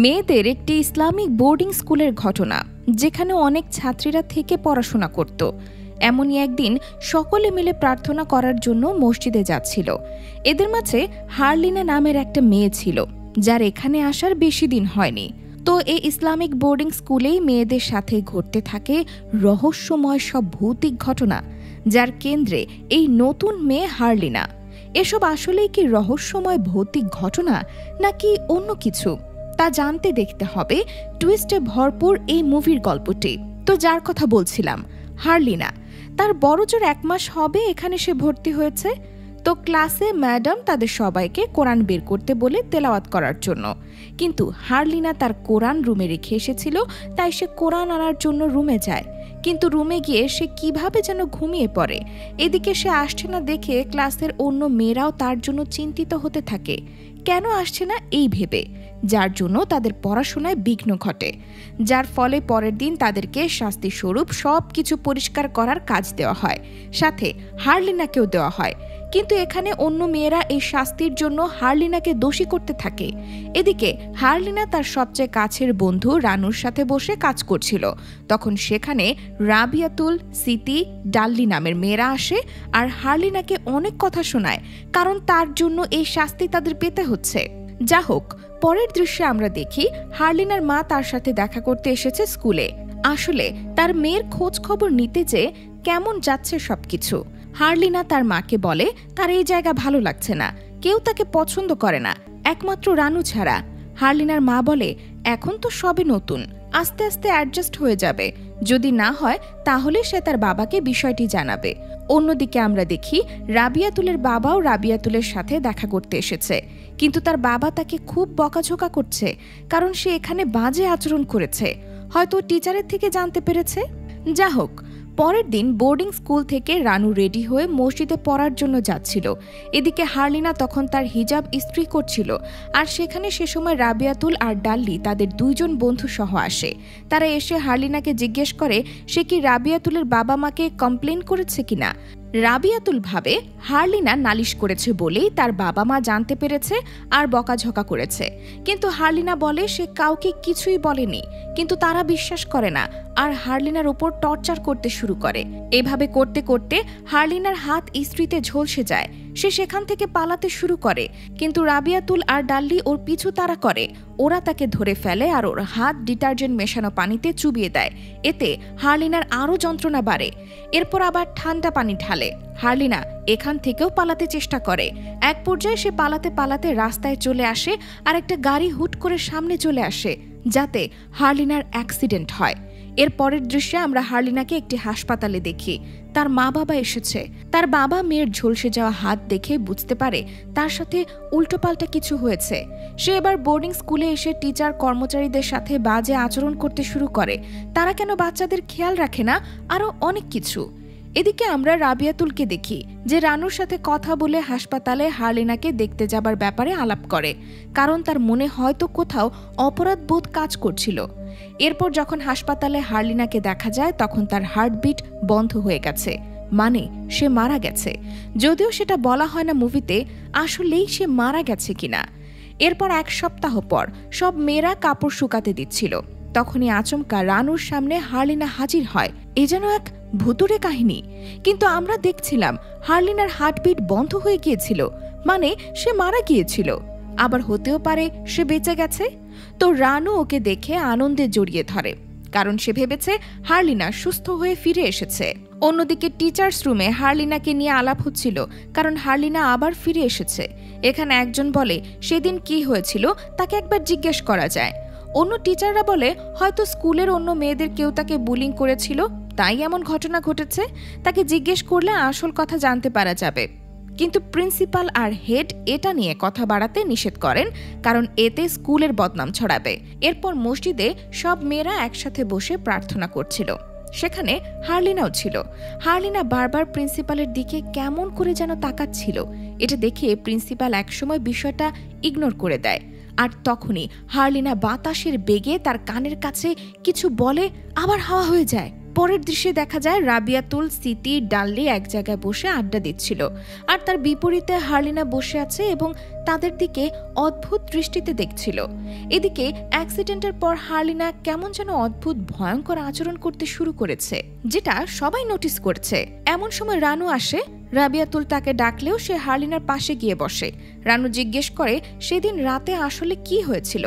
মেয়েদের একটি Islamic boarding স্কুলের ঘটনা, যেখানে অনেক ছাত্রীরা থেকে পড়াশোনা করত। এমনই একদিন সকলে মিলে প্রার্থনা করার জন্য মসজিদে যাচ্ছিল। এদের মাঝে হারলিনা নামের একটা মেয়ে ছিল, যার এখানে আসার বেশি দিন হয়নি। তো এই ইসলামিক বোর্ডিং স্কুলেই মেয়েদের সাথে ঘটতে থাকে রহস্যময় সব ভৌতিক ঘটনা, যার কেন্দ্রে এই নতুন মেয়ে হারলিনা। এসব আসলেই কি রহস্যময় ভৌতিক ঘটনা নাকি অন্য কিছু, তা জানতে দেখতে হবে টুইস্টে ভরপুর এই মুভির গল্পটি। তো যার কথা বলছিলাম, হারলিনা, তার বড়জোর 1 মাস হবে এখানে সে ভর্তি হয়েছে। তো ক্লাসে ম্যাডাম তাদের সবাইকে কোরআন বের করতে বলে তেলাওয়াত করার জন্য, কিন্তু হারলিনা তার কোরআন রুমে রেখে এসেছিল, তাই সে কোরআন আনার জন্য রুমে যায়। কিন্তু রুমে গিয়ে সে কিভাবে যেন ঘুমিয়ে পড়ে। এদিকে সে আসছে না দেখে ক্লাসের অন্য মেয়েরাও তার জন্য চিন্তিত হতে থাকে, কেন আসছে না এই ভেবে, যার জন্য তাদের পড়াশোনায় বিঘ্ন ঘটে। যার ফলে পরের দিন তাদেরকে শাস্তি স্বরূপ সবকিছু পরিষ্কার করার কাজ দেওয়া হয়, সাথে হারলিনাকেও দেওয়া হয়। কিন্তু এখানে অন্য মেয়েরা এই শাস্তির জন্য হারলিনাকে দোষী করতে থাকে। এদিকে হারলিনা তার সবচেয়ে কাছের বন্ধু রানুর সাথে বসে কাজ করছিল। তখন সেখানে রাবিয়াতুল, সিতি, ডাল্লি নামের মেয়েরা আসে আর হারলিনাকে অনেক কথা শোনায়, কারণ তার জন্য এই শাস্তি তাদের পেতে হচ্ছে। যা হোক, পরের দৃশ্যে আমরা দেখি হারলিনার মা তার সাথে দেখা করতে এসেছে স্কুলে। আসলে তার মেয়ের খোঁজ খবর নিতে যে কেমন যাচ্ছে সবকিছু। হারলিনা তার মাকে বলে তার এই জায়গা ভালো লাগছে না, কেউ তাকে পছন্দ করে না, একমাত্র রানু ছাড়া। হারলিনার মা বলে এখন তো সবে নতুন, আস্তে আস্তে অ্যাডজাস্ট হয়ে যাবে, যদি না হয় তাহলে সে তার বাবাকে বিষয়টি জানাবে। অন্যদিকে আমরা দেখি রাবিয়াতুলের বাবাও রাবিয়াতুলের সাথে দেখা করতে এসেছে, কিন্তু তার বাবা তাকে খুব বকাঝোকা করছে, কারণ সে এখানে বাজে আচরণ করেছে, হয়তো টিচারের থেকে জানতে পেরেছে। যা হোক, পরের দিন বোর্ডিং স্কুল থেকে রানু রেডি হয়ে মসজিদে পড়ার জন্য যাচ্ছিল। এদিকে হারলিনা তখন তার হিজাব ইস্ত্রি করছিল, আর সেখানে সে সময় রাবিয়াতুল আর ডাল্লি তাদের 2 জন বন্ধু সহ আসে। তারা এসে হারলিনাকে জিজ্ঞেস করে সে কি রাবিয়াতুলের বাবা মাকে কমপ্লেন করেছে কিনা। রাবিয়াতুল ভাবে হারলিনা নালিশ করেছে বলেই তার বাবা মা জানতে পেরেছে আর বকাঝকা করেছে, কিন্তু হারলিনা বলে সে কাউকে কিছুই বলেনি। কিন্তু তারা বিশ্বাস করে না আর হারলিনার উপর টর্চার করতে শুরু করে। এভাবে করতে করতে হারলিনার হাত ইস্ত্রিতে ঝলসে যায়। সে সেখান থেকে পালাতে শুরু করে, কিন্তু রাবিয়াতুল আর ডাল্লি ওর পিছু তাড়া করে। ওরা তাকে ধরে ফেলে আর ওর হাত ডিটারজেন্ট মেশানো পানিতে চুবিয়ে দেয়। এতে হারলিনার আরও যন্ত্রণা বাড়ে। এরপর আবার ঠান্ডা পানি ঢালে। হারলিনা এখান থেকেও পালাতে চেষ্টা করে। এক পর্যায়ে সে পালাতে পালাতে রাস্তায় চলে আসে আর একটা গাড়ি হুট করে সামনে চলে আসে, যাতে হারলিনার অ্যাক্সিডেন্ট হয়। এর পরের দৃশ্যে আমরা হারলিনাকে একটি হাসপাতালে দেখি। তার মা বাবা এসেছে। তার বাবা মেয়ের ঝলসে যাওয়া হাত দেখে বুঝতে পারে তার সাথে উল্টোপাল্টা কিছু হয়েছে। সে এবার বোর্ডিং স্কুলে এসে টিচার কর্মচারীদের সাথে বাজে আচরণ করতে শুরু করে, তারা কেন বাচ্চাদের খেয়াল রাখে না, আরও অনেক কিছু। এদিকে আমরা রাবিয়াতুলকে দেখি যে রানুর সাথে কথা বলে হাসপাতালে হারলিনাকে দেখতে যাবার ব্যাপারে আলাপ করে, কারণ তার মনে হয়তো কোথাও অপরাধ বোধ কাজ করছিল। এরপর যখন হাসপাতালে হারলিনাকে দেখা যায়, তখন তার হার্টবিট বন্ধ হয়ে গেছে, মানে সে মারা গেছে। যদিও সেটা বলা হয় না মুভিতে আসলেই সে মারা গেছে কিনা। এরপর 1 সপ্তাহ পর সব মেয়েরা কাপড় শুকাতে দিচ্ছিল, তখনই আচমকা রানুর সামনে হারলিনা হাজির হয়। এ যেন এক ভুতুড়ে কাহিনী। কিন্তু আমরা দেখছিলাম হারলিনার হার্টবিট বন্ধ হয়ে গিয়েছিল, মানে সে মারা গিয়েছিল। আবার হতেও পারে সে বেঁচে গেছে। তো রানু ওকে দেখে আনন্দে জড়িয়ে ধরে, কারণ সে ভেবেছে হারলিনা সুস্থ হয়ে ফিরে এসেছে। অন্যদিকে টিচার্স রুমে হারলিনাকে নিয়ে আলাপ হচ্ছিল, কারণ হারলিনা আবার ফিরে এসেছে। এখানে একজন বলে সেদিন কি হয়েছিল তাকে একবার জিজ্ঞেস করা যায়। অন্য টিচাররা বলে হয়তো স্কুলের অন্য মেয়েদের কেউ তাকে বুলিং করেছিল, তাই এমন ঘটনা ঘটেছে। তাকে জিজ্ঞেস করলে আসল কথা জানতে পারা যাবে। কিন্তু প্রিন্সিপাল আর হেড এটা নিয়ে কথা বাড়াতে নিষেধ করেন, কারণ এতে স্কুলের বদনাম ছড়াবে। এরপর মসজিদে সব মেয়েরা একসাথে বসে প্রার্থনা করছিল। সেখানে হারলিনাও ছিল। হারলিনা বারবার প্রিন্সিপালের দিকে কেমন করে যেন তাকাচ্ছিল। এটা দেখে প্রিন্সিপাল একসময় বিষয়টা ইগনোর করে দেয়, আর তখনই হারলিনা বাতাসের বেগে তার কানের কাছে কিছু বলে, আবার হাওয়া হয়ে যায়। পরের দৃশ্যে দেখা যায় রাবিয়াতুল, সিতি, ডাল্লি এক জায়গায় বসে আড্ডা দিচ্ছিল, আর তার বিপরীতে হার্লিনা বসে আছে এবং তাদের দিকে অদ্ভুত দৃষ্টিতে দেখছিল। এদিকে অ্যাক্সিডেন্টের পর হার্লিনা কেমন যেন অদ্ভুত ভয়ঙ্কর আচরণ করতে শুরু করেছে, যেটা সবাই নোটিস করছে। এমন সময় রানু আসে। রাবিয়াতুল তাকে ডাকলেও সে হার্লিনার পাশে গিয়ে বসে। রানু জিজ্ঞেস করে সেদিন রাতে আসলে কি হয়েছিল,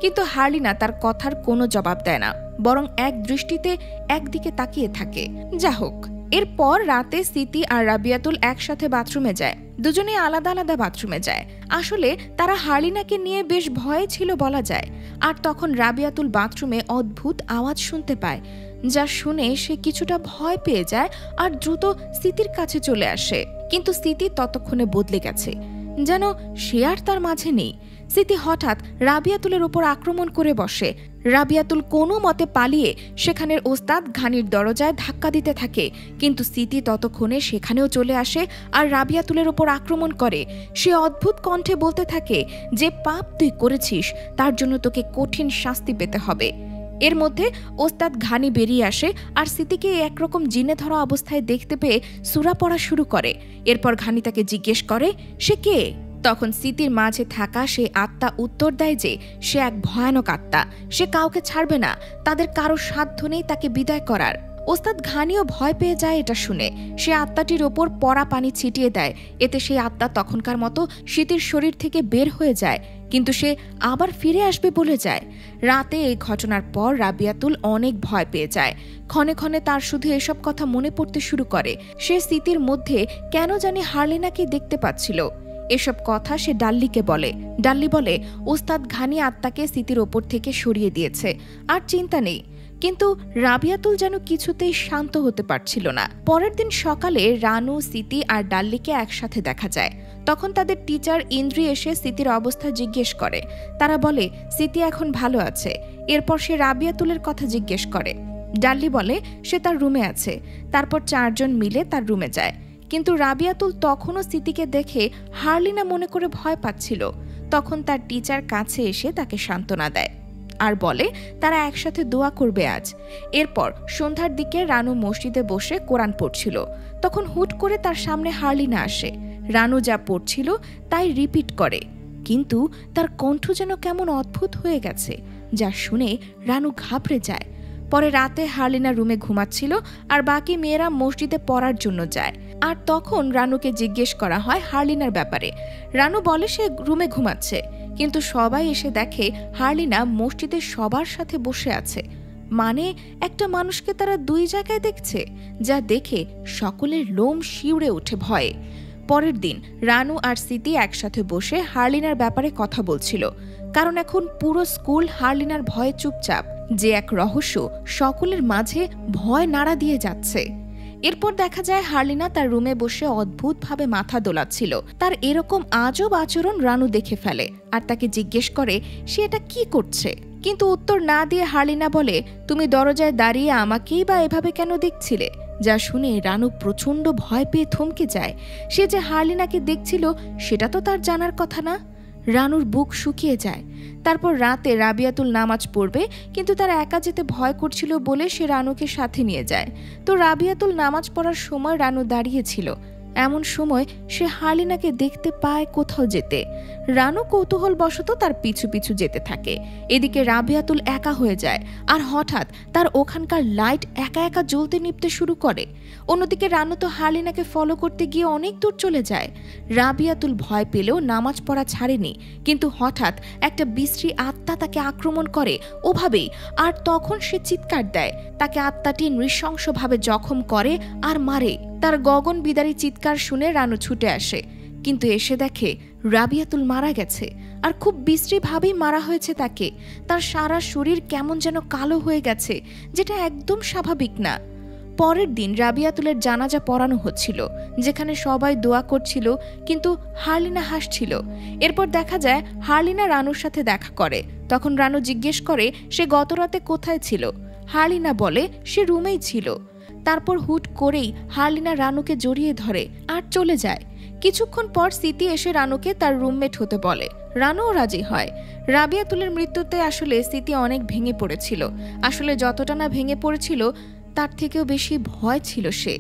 কিন্তু হার্লিনা তার কথার কোনো জবাব দেয় না, বরং এক দৃষ্টিতে একদিকে তাকিয়ে থাকে। যা হোক, এরপর রাতে সিতি আর রাবিয়াতুল একসাথে বাথরুমে যায়। দুজনে আলাদা আলাদা বাথরুমে যায়। আসলে তারা হার্লিনাকে নিয়ে বেশ ভয়ে ছিল বলা যায়। আর তখন রাবিয়াতুল বাথরুমে অদ্ভুত আওয়াজ শুনতে পায়, যা শুনে সে কিছুটা ভয় পেয়ে যায় আর দ্রুত সিতির কাছে চলে আসে। কিন্তু সিতি ততক্ষণে বদলে গেছে, যেন সে আর তার মাঝে নেই। সিতি হঠাৎ রাবিয়াতুলের উপর আক্রমণ করে বসে। রাবিয়াতুল কোনো মতে পালিয়ে সেখানের ওস্তাদ ঘানির দরজায় ধাক্কা দিতে থাকে, কিন্তু সিতি ততক্ষণে সেখানেও চলে আসে আর রাবিয়াতুলের উপর আক্রমণ করে। সে অদ্ভুত কণ্ঠে বলতে থাকে যে পাপ তুই করেছিস, তার জন্য তোকে কঠিন শাস্তি পেতে হবে। এর মধ্যে ওস্তাদ ঘানি বেরিয়ে আসে আর সিতিকে একরকম জিনে ধরা অবস্থায় দেখতে পেয়ে সূরা পড়া শুরু করে। এরপর ঘানি তাকে জিজ্ঞেস করে সে কে। তখন সিতির মাঝে থাকা সেই আত্মা উত্তর দেয় যে সে এক ভয়ানক আত্মা, সে কাউকে ছাড়বে না, তাদের কারো সাধ্য নেই তাকে বিদায় করার। ওস্তাদ ঘানিও ভয় পেয়ে যায় এটা শুনে। সে আত্মাটির ওপর পড়া পানি ছিটিয়ে দেয়। এতে সেই আত্মা তখনকার মতো সিতির শরীর থেকে বের হয়ে যায়, কিন্তু সে আবার ফিরে আসবে বলে যায়। রাতে এই ঘটনার পর রাবিয়াতুল অনেক ভয় পেয়ে যায়। ক্ষণে ক্ষণে তার শুধু এসব কথা মনে পড়তে শুরু করে। সে সিতির মধ্যে কেন জানি হার্লিনাকে দেখতে পাচ্ছিল। এসব কথা সে ডাল্লিকে বলে। ডাল্লি বলে ওস্তাদ ঘানি আত্মাকে সিতির ওপর থেকে সরিয়ে দিয়েছে, আর চিন্তা নেই। কিন্তু রাবিয়াতুল যেন কিছুতেই শান্ত হতে পারছিল না। পরের দিন সকালে রানু, সিতি আর ডাল্লিকে একসাথে দেখা যায়। তখন তাদের টিচার ইন্দ্রি এসে সিতির অবস্থা জিজ্ঞেস করে। তারা বলে সিতি এখন ভালো আছে। এরপর সে রাবিয়াতুলের কথা জিজ্ঞেস করে। ডাল্লি বলে সে তার রুমে আছে। তারপর 4 জন মিলে তার রুমে যায়, কিন্তু রাবিয়াতুল তখনও সিতিকে দেখে হার্লিনা মনে করে ভয় পাচ্ছিল। তখন তার টিচার কাছে এসে তাকে সান্ত্বনা দেয় আর বলে তারা একসাথে দোয়া করবে আজ। এরপর সন্ধ্যার দিকে রানু মসজিদে বসে কোরআন পড়ছিল। তখন হুট করে তার সামনে হার্লিনা আসে। রানু যা পড়ছিল তাই রিপিট করে, কিন্তু তার কণ্ঠ যেন কেমন অদ্ভুত হয়ে গেছে, যা শুনে রানু ঘাবড়ে যায়। পরে রাতে হার্লিনা রুমে ঘুমাচ্ছিল আর বাকি মেয়েরা মসজিদে পড়ার জন্য যায়। আর তখন রানুকে জিজ্ঞেস করা হয় হার্লিনার ব্যাপারে। রানু বলে সে রুমে ঘুমাচ্ছে, কিন্তু সবাই এসে দেখে হার্লিনা মসজিদে সবার সাথে বসে আছে। মানে একটা মানুষকে তারা 2 জায়গায় দেখছে, যা দেখে সকলের লোম শিউরে ওঠে ভয়ে। পরের দিন রানু আর সিতি একসাথে বসে হার্লিনার ব্যাপারে কথা বলছিল, কারণ এখন পুরো স্কুল হার্লিনার ভয়ে চুপচাপ, যে এক রহস্য সকলের মাঝে ভয় নাড়া দিয়ে যাচ্ছে। এরপর দেখা যায় হার্লিনা তার রুমে বসে অদ্ভুতভাবে মাথা দোলাচ্ছিল। তার এরকম আজব আচরণ রানু দেখে ফেলে আর তাকে জিজ্ঞেস করে সে এটা কি করছে, কিন্তু উত্তর না দিয়ে হার্লিনা বলে তুমি দরজায় দাঁড়িয়ে আমাকেই বা এভাবে কেন দেখছিলে, যা শুনে রানু প্রচন্ড ভয় পেয়ে থমকে যায়। সে যে হার্লিনাকে দেখছিল সেটা তো তার জানার কথা না। রানুর বুক শুকিয়ে যায়। তারপর রাতে রাবিয়াতুল নামাজ পড়বে, কিন্তু তার একা যেতে ভয় করছিল বলে সে রানুকে সাথে নিয়ে যায়। তো রাবিয়াতুল নামাজ পড়ার সময় রানু দাঁড়িয়েছিল। এমন সময় সে হার্লিনাকে দেখতে পায় কোথাও যেতে। রানু কৌতূহলবশত তার পিছু পিছু যেতে থাকে। এদিকে রাবিয়াতুল একা হয়ে যায় আর হঠাৎ তার ওখানকার লাইট একা একা জ্বলতে নিভতে শুরু করে। অন্যদিকে রানু তো হার্লিনাকে ফলো করতে গিয়ে অনেক দূর চলে যায়। রাবিয়াতুল ভয় পেলেও নামাজ পড়া ছাড়েনি, কিন্তু হঠাৎ একটা বিশ্রী আত্মা তাকে আক্রমণ করে ওভাবেই, আর তখন সে চিৎকার দেয়। তাকে আত্মাটি নৃশংসভাবে জখম করে আর মারে। তার গগন বিদারী চিৎকার শুনে রানু ছুটে আসে, কিন্তু এসে দেখে রাবিয়াতুল মারা গেছে, আর খুব বিশ্রীভাবেই মারা হয়েছে তাকে। তার সারা শরীর কেমন যেন কালো হয়ে গেছে, যেটা একদম স্বাভাবিক না। পরের দিন রাবিয়াতুলের জানাজা পড়ানো হচ্ছিল, যেখানে সবাই দোয়া করছিল, কিন্তু হার্লিনা হাসছিল। এরপর দেখা যায় হার্লিনা রানুর সাথে দেখা করে। তখন রানু জিজ্ঞেস করে সে গতরাতে কোথায় ছিল। হার্লিনা বলে সে রুমেই ছিল। তারপর হুট করেই হার্লিনা রানুকে জড়িয়ে ধরে আর চলে যায়। কিছুক্ষণ পর সিতি এসে রানুকে তার রুমমেট হতে বলে। রানুও রাজি হয়। রাবিয়াতুলের মৃত্যুতে আসলে সিতি অনেক ভেঙে পড়েছিল। আসলে যতটা না ভেঙে পড়েছিল তার থেকেও বেশি ভয় ছিল সে।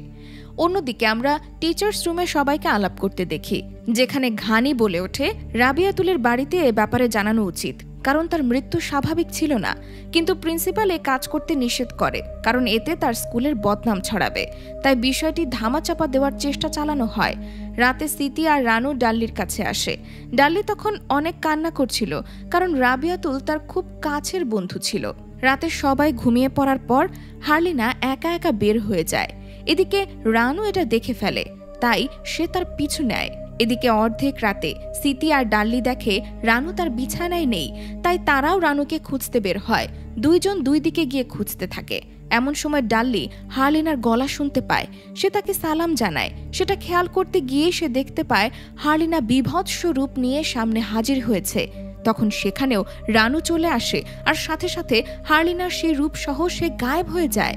অন্যদিকে আমরা টিচার্স রুমে সবাইকে আলাপ করতে দেখি, যেখানে ঘানি বলে ওঠে রাবিয়াতুলের বাড়িতে এ ব্যাপারে জানানো উচিত, কারণ তার মৃত্যু স্বাভাবিক ছিল না। কিন্তু প্রিন্সিপাল এ কাজ করতে নিষেধ করে, কারণ এতে তার স্কুলের বদনাম ছড়াবে। তাই বিষয়টি ধামাচাপা দেওয়ার চেষ্টা চালানো হয়। রাতে সিতি আর রানু ডাল্লির কাছে আসে। ডাল্লি তখন অনেক কান্না করছিল, কারণ রাবিয়াতুল তার খুব কাছের বন্ধু ছিল। রাতে সবাই ঘুমিয়ে পড়ার পর হার্লিনা একা একা বের হয়ে যায়। এদিকে রানু এটা দেখে ফেলে, তাই সে তার পিছু নেয়। এদিকে অর্ধেক রাতে সিতি আর ডাল্লি দেখে রানু তার বিছানায় নেই, তাই তারাও রানুকে খুঁজতে বের হয়। দুইজন দুই দিকে গিয়ে খুঁজতে থাকে। এমন সময় ডাল্লি হার্লিনার গলা শুনতে পায়। সে তাকে সালাম জানায়। সেটা খেয়াল করতে গিয়ে সে দেখতে পায় হার্লিনা বিভৎস রূপ নিয়ে সামনে হাজির হয়েছে। তখন সেখানেও রানু চলে আসে, আর সাথে সাথে হার্লিনার সেই রূপ সহ সে গায়েব হয়ে যায়।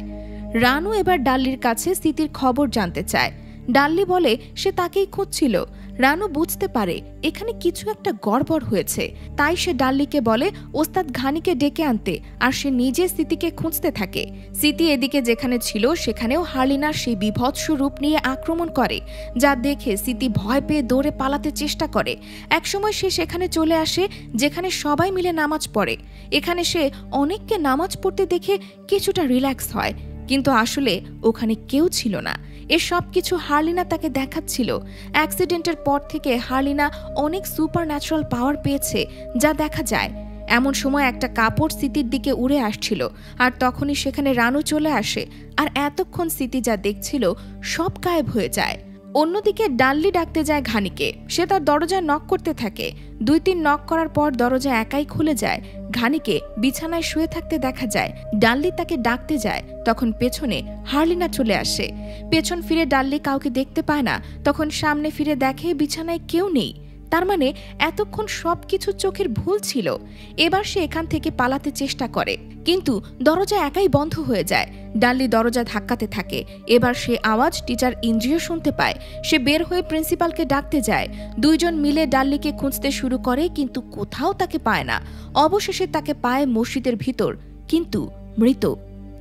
রানু এবার ডাল্লির কাছে সিতির খবর জানতে চায়। ডাল্লি বলে সে তাকেই খুঁজছিল। রানু বুঝতে পারে এখানে কিছু একটা গড়বড় হয়েছে, তাই সে ডাল্লিকে বলে ওস্তাদ ঘানিকে ডেকে আনতে, আর সে নিজে সিতিকে খুঁজতে থাকে। সিতি এদিকে যেখানে ছিল সেখানেও হার্লিনার সেই বিভৎস রূপ নিয়ে আক্রমণ করে, যা দেখে সিতি ভয় পেয়ে দৌড়ে পালাতে চেষ্টা করে। একসময় সে সেখানে চলে আসে যেখানে সবাই মিলে নামাজ পড়ে। এখানে সে অনেককে নামাজ পড়তে দেখে কিছুটা রিল্যাক্স হয়, কিন্তু আসলে ওখানে কেউ ছিল না। এসব কিছু হার্লিনা তাকে দেখাচ্ছিল। অ্যাক্সিডেন্টের পর থেকে হার্লিনা অনেক সুপার ন্যাচারাল পাওয়ার পেয়েছে, যা দেখা যায়। এমন সময় একটা কাপড় সিতির দিকে উড়ে আসছিল, আর তখনই সেখানে রানু চলে আসে, আর এতক্ষণ সিতি যা দেখছিল সব গায়েব হয়ে যায়। অন্যদিকে ডাল্লি ডাকতে যায় ঘানিকে। সে তার দরজায় নক করতে থাকে। 2-3 নক করার পর দরজা একাই খুলে যায়। ঘানিকে বিছানায় শুয়ে থাকতে দেখা যায়। ডাল্লি তাকে ডাকতে যায়, তখন পেছনে হার্লিনা চলে আসে। পেছন ফিরে ডাল্লি কাউকে দেখতে পায় না। তখন সামনে ফিরে দেখে বিছানায় কেউ নেই। তার মানে এতক্ষণ সবকিছু চোখের ভুল ছিল। এবার সে এখান থেকে পালাতে চেষ্টা করে, কিন্তু দরজা একাই বন্ধ হয়ে যায়। ডাল্লি দরজা ধাক্কাতে থাকে। এবার সে আওয়াজ টিচার ইন্দ্রিয় শুনতে পায়। সে বের হয়ে প্রিন্সিপালকে ডাকতে যায়। দুইজন মিলে ডাল্লিকে খুঁজতে শুরু করে, কিন্তু কোথাও তাকে পায় না। অবশেষে তাকে পায় মসজিদের ভিতর, কিন্তু মৃত,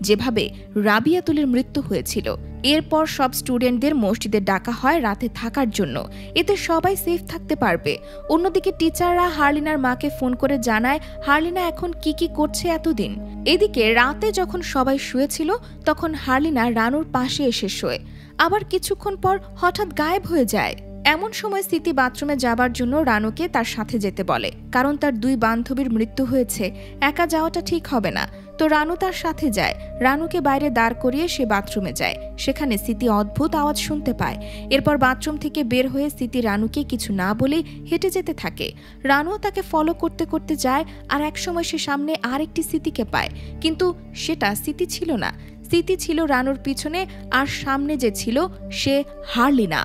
যেভাবে রাবিয়াতুলের মৃত্যু হয়েছিল। এরপর সব স্টুডেন্টদের মসজিদে ডাকা হয় রাতে থাকার জন্য, এতে সবাই সেফ থাকতে পারবে। অন্যদিকে টিচাররা হার্লিনার মাকে ফোন করে জানায় হার্লিনা এখন কি করছে এতদিন। এদিকে রাতে যখন সবাই শুয়েছিল তখন হার্লিনা রানুর পাশে এসে শোয়, আবার কিছুক্ষণ পর হঠাৎ গায়েব হয়ে যায়। এমন সময় সিতি বাথরুমে যাবার জন্য রানুকে তার সাথে যেতে বলে, কারণ তার 2 বান্ধবীর মৃত্যু হয়েছে, একা যাওয়াটা ঠিক হবে না। তো রানু তার সাথে যায়। রানুকে বাইরে দাঁড় করিয়ে সে বাথরুমে যায়। সেখানে সিতি অদ্ভুত আওয়াজ শুনতে পায়। এরপর বাথরুম থেকে বের হয়ে সিতি রানুকে কিছু না বলেই হেঁটে যেতে থাকে। রানুও তাকে ফলো করতে করতে যায়, আর একসময় সে সামনে আরেকটি সিতিকে পায়, কিন্তু সেটা সিতি ছিল না। সিতি ছিল রানুর পিছনে, আর সামনে যে ছিল সে হার্লিনা।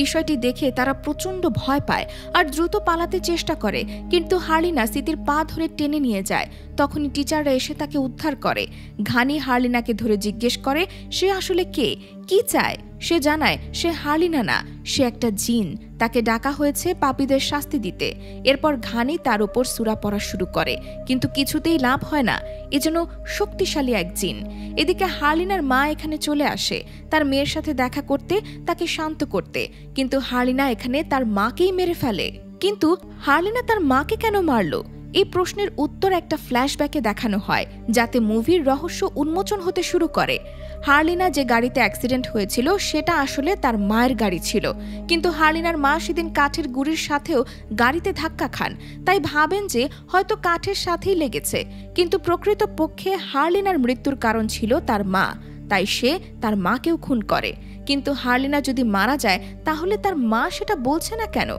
বিষয়টি দেখে তারা প্রচন্ড ভয় পায় আর দ্রুত পালাতে চেষ্টা করে, কিন্তু হার্লিনা সিতির পা ধরে টেনে নিয়ে যায়। তখনই টিচাররা এসে তাকে উদ্ধার করে। ঘানি হার্লিনাকে ধরে জিজ্ঞেস করে সে আসলে কে, কি চায়। সে জানায় সে হার্লিনা না, সে একটা জিন, তাকে ডাকা হয়েছে পাপীদের শাস্তি দিতে। এরপর ঘানি তার উপর সূরা পড়া শুরু করে, কিন্তু কিছুতেই লাভ হয় না, এজন্য শক্তিশালী এক জিন। এদিকে হার্লিনার মা এখানে চলে আসে তার মেয়ের সাথে দেখা করতে, তাকে শান্ত করতে, কিন্তু হার্লিনা এখানে তার মাকেই মেরে ফেলে। কিন্তু হার্লিনা তার মাকে কেন মারলো, এই প্রশ্নের উত্তর একটা ফ্ল্যাশব্যাকে দেখানো হয়, যাতে মুভির রহস্য উন্মোচন হতে শুরু করে। হার্লিনা যে গাড়িতে অ্যাক্সিডেন্ট হয়েছিল সেটা আসলে তার মায়ের গাড়ি ছিল, কিন্তু হার্লিনার মা সেদিন কাঠের গুঁড়ির সাথেও গাড়িতে ধাক্কা খান, তাই ভাবেন যে হয়তো কাঠের সাথেই লেগেছে, কিন্তু প্রকৃতপক্ষে হার্লিনার মৃত্যুর কারণ ছিল তার মা, তাই সে তার মাকেও খুন করে। কিন্তু হার্লিনা যদি মারা যায় তাহলে তার মা সেটা বলছে না কেন?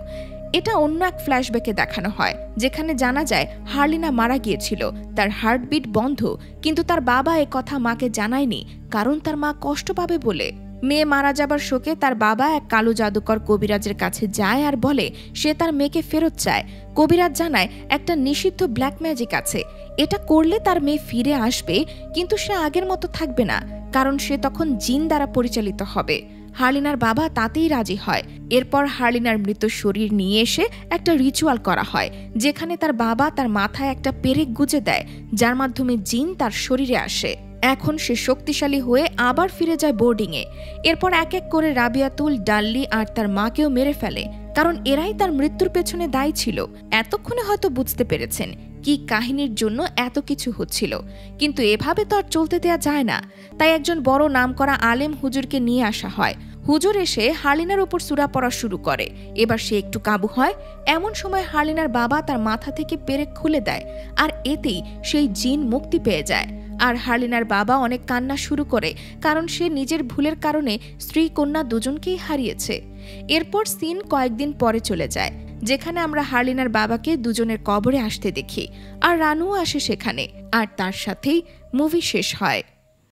এটা অন্য এক ফ্ল্যাশব্যাকে দেখানো হয়, যেখানে জানা যায় হার্লিনা মারা গিয়েছিল, তার হার্টবিট বন্ধ, কিন্তু তার বাবা এ কথা মাকে জানায়নি, কারণ তার মা কষ্ট পাবে বলে। মেয়ে মারা যাবার শোকে তার বাবা এক কালো জাদুকর কবিরাজের কাছে যায় আর বলে সে তার মেয়েকে ফেরত চায়। কবিরাজ জানায় একটা নিষিদ্ধ ব্ল্যাক ম্যাজিক আছে, এটা করলে তার মেয়ে ফিরে আসবে, কিন্তু সে আগের মতো থাকবে না, কারণ সে তখন জিন দ্বারা পরিচালিত হবে। হার্লিনার বাবা তাতেই রাজি হয়। এরপর হার্লিনার মৃত শরীর নিয়ে এসে একটা রিচুয়াল করা হয়, যেখানে তার বাবা তার মাথায় একটা পেরেক গুজে দেয়, যার মাধ্যমে জিন তার শরীরে আসে। এখন সে শক্তিশালী হয়ে আবার ফিরে যায় বোর্ডিংয়ে। এরপর এক এক করে রাবিয়াতুল, ডাল্লি আর তার মাকেও মেরে ফেলে, কারণ এরাই তার মৃত্যুর পেছনে দায়ী ছিল। এতক্ষণে হয়তো বুঝতে পেরেছেন কি কাহিনীর জন্য এত কিছু হচ্ছিল, কিন্তু এভাবে তো আর চলতে দেয়া যায় না। তাই একজন বড় নামকরা আলেম হুজুরকে নিয়ে আসা হয়। হুজুর এসে হালিনার উপর সূরা পড়া শুরু করে। এবার সে একটু কাবু হয়। এমন সময় হালিনার বাবা তার মাথা থেকে পেরেক খুলে দেয়, আর এতেই সেই জিন মুক্তি পেয়ে যায়। আর হালিনার বাবা অনেক কান্না শুরু করে, কারণ সে নিজের ভুলের কারণে স্ত্রী কন্যা দুজনকেই হারিয়েছে। এরপর সিন কয়েকদিন পরে চলে যায়, যেখানে আমরা হালিনার বাবাকে দুজনের কবরে আসতে দেখি, আর রানুও আসে সেখানে, আর তার সাথেই মুভি শেষ হয়।